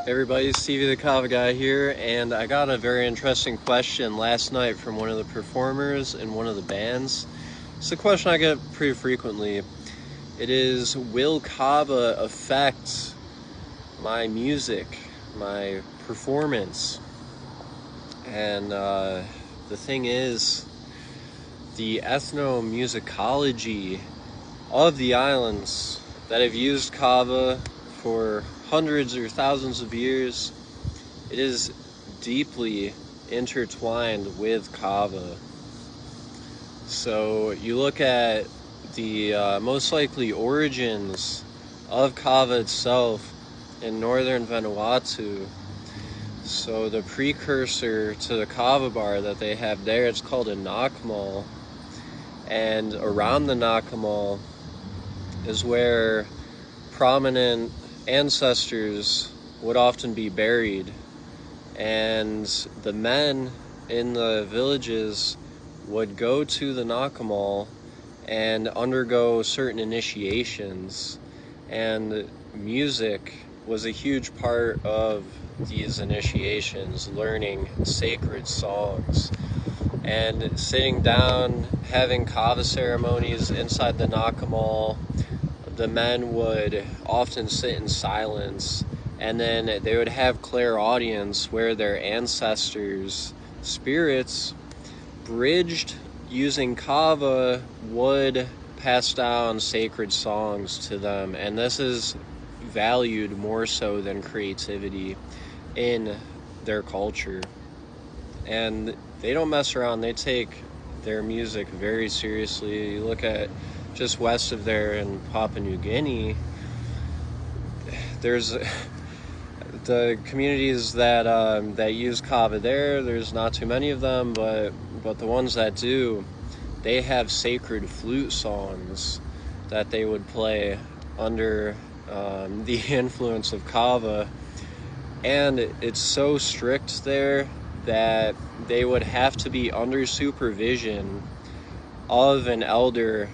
Hey everybody, Stevie the Kava Guy here, and I got a very interesting question last night from one of the performers in one of the bands. It's a question I get pretty frequently. It is, will kava affect my music, my performance? And the thing is, the ethnomusicology of the islands that have used kava for hundreds or thousands of years, it is deeply intertwined with kava. So you look at the most likely origins of kava itself in northern Vanuatu. So the precursor to the kava bar that they have there, it's called a nakmal, and around the nakmal is where prominent ancestors would often be buried, and the men in the villages would go to the nakmal and undergo certain initiations, and music was a huge part of these initiations, learning sacred songs and sitting down, having kava ceremonies inside the nakmal. The men would often sit in silence, and then they would have clairaudience where their ancestors' spirits, bridged using kava, would pass down sacred songs to them. And this is valued more so than creativity in their culture. And they don't mess around. They take their music very seriously. You look at just west of there in Papua New Guinea, there's the communities that use kava there. There's not too many of them, but the ones that do, they have sacred flute songs that they would play under the influence of kava. And it's so strict there that they would have to be under supervision of an elder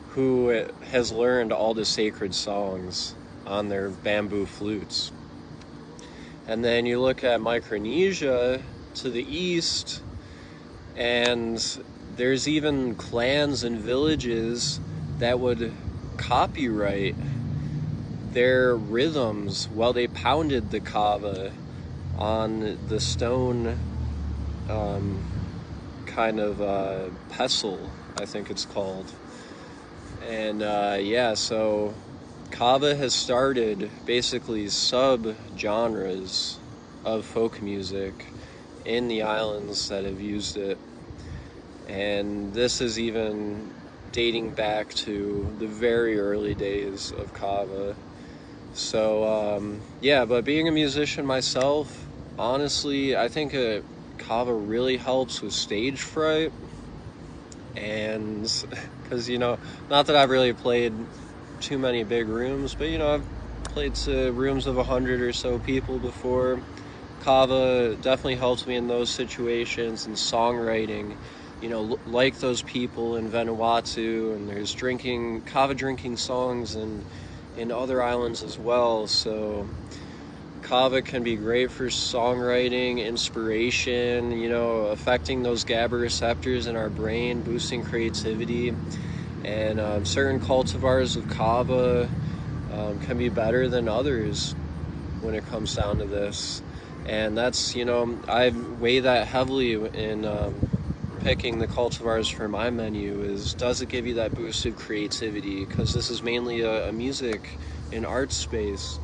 who has learned all the sacred songs on their bamboo flutes. And then you look at Micronesia to the east, and there's even clans and villages that would copyright their rhythms while they pounded the kava on the stone kind of pestle, I think it's called. And yeah, so kava has started basically sub-genres of folk music in the islands that have used it. And this is even dating back to the very early days of kava. So yeah, but being a musician myself, honestly, I think kava really helps with stage fright. And because, not that I've really played too many big rooms, but I've played to rooms of 100 or so people before. Kava definitely helps me in those situations, and songwriting, like those people in Vanuatu, and there's kava drinking songs in other islands as well. So kava can be great for songwriting, inspiration, affecting those GABA receptors in our brain, boosting creativity. And certain cultivars of kava can be better than others when it comes down to this. And that's, I weigh that heavily in picking the cultivars for my menu, is, does it give you that boost of creativity? Because this is mainly a music and art space.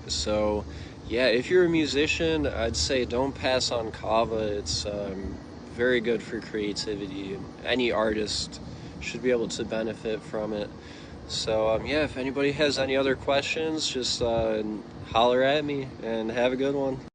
So yeah, if you're a musician, I'd say don't pass on kava. It's very good for creativity. Any artist should be able to benefit from it. So yeah, if anybody has any other questions, just holler at me, and have a good one.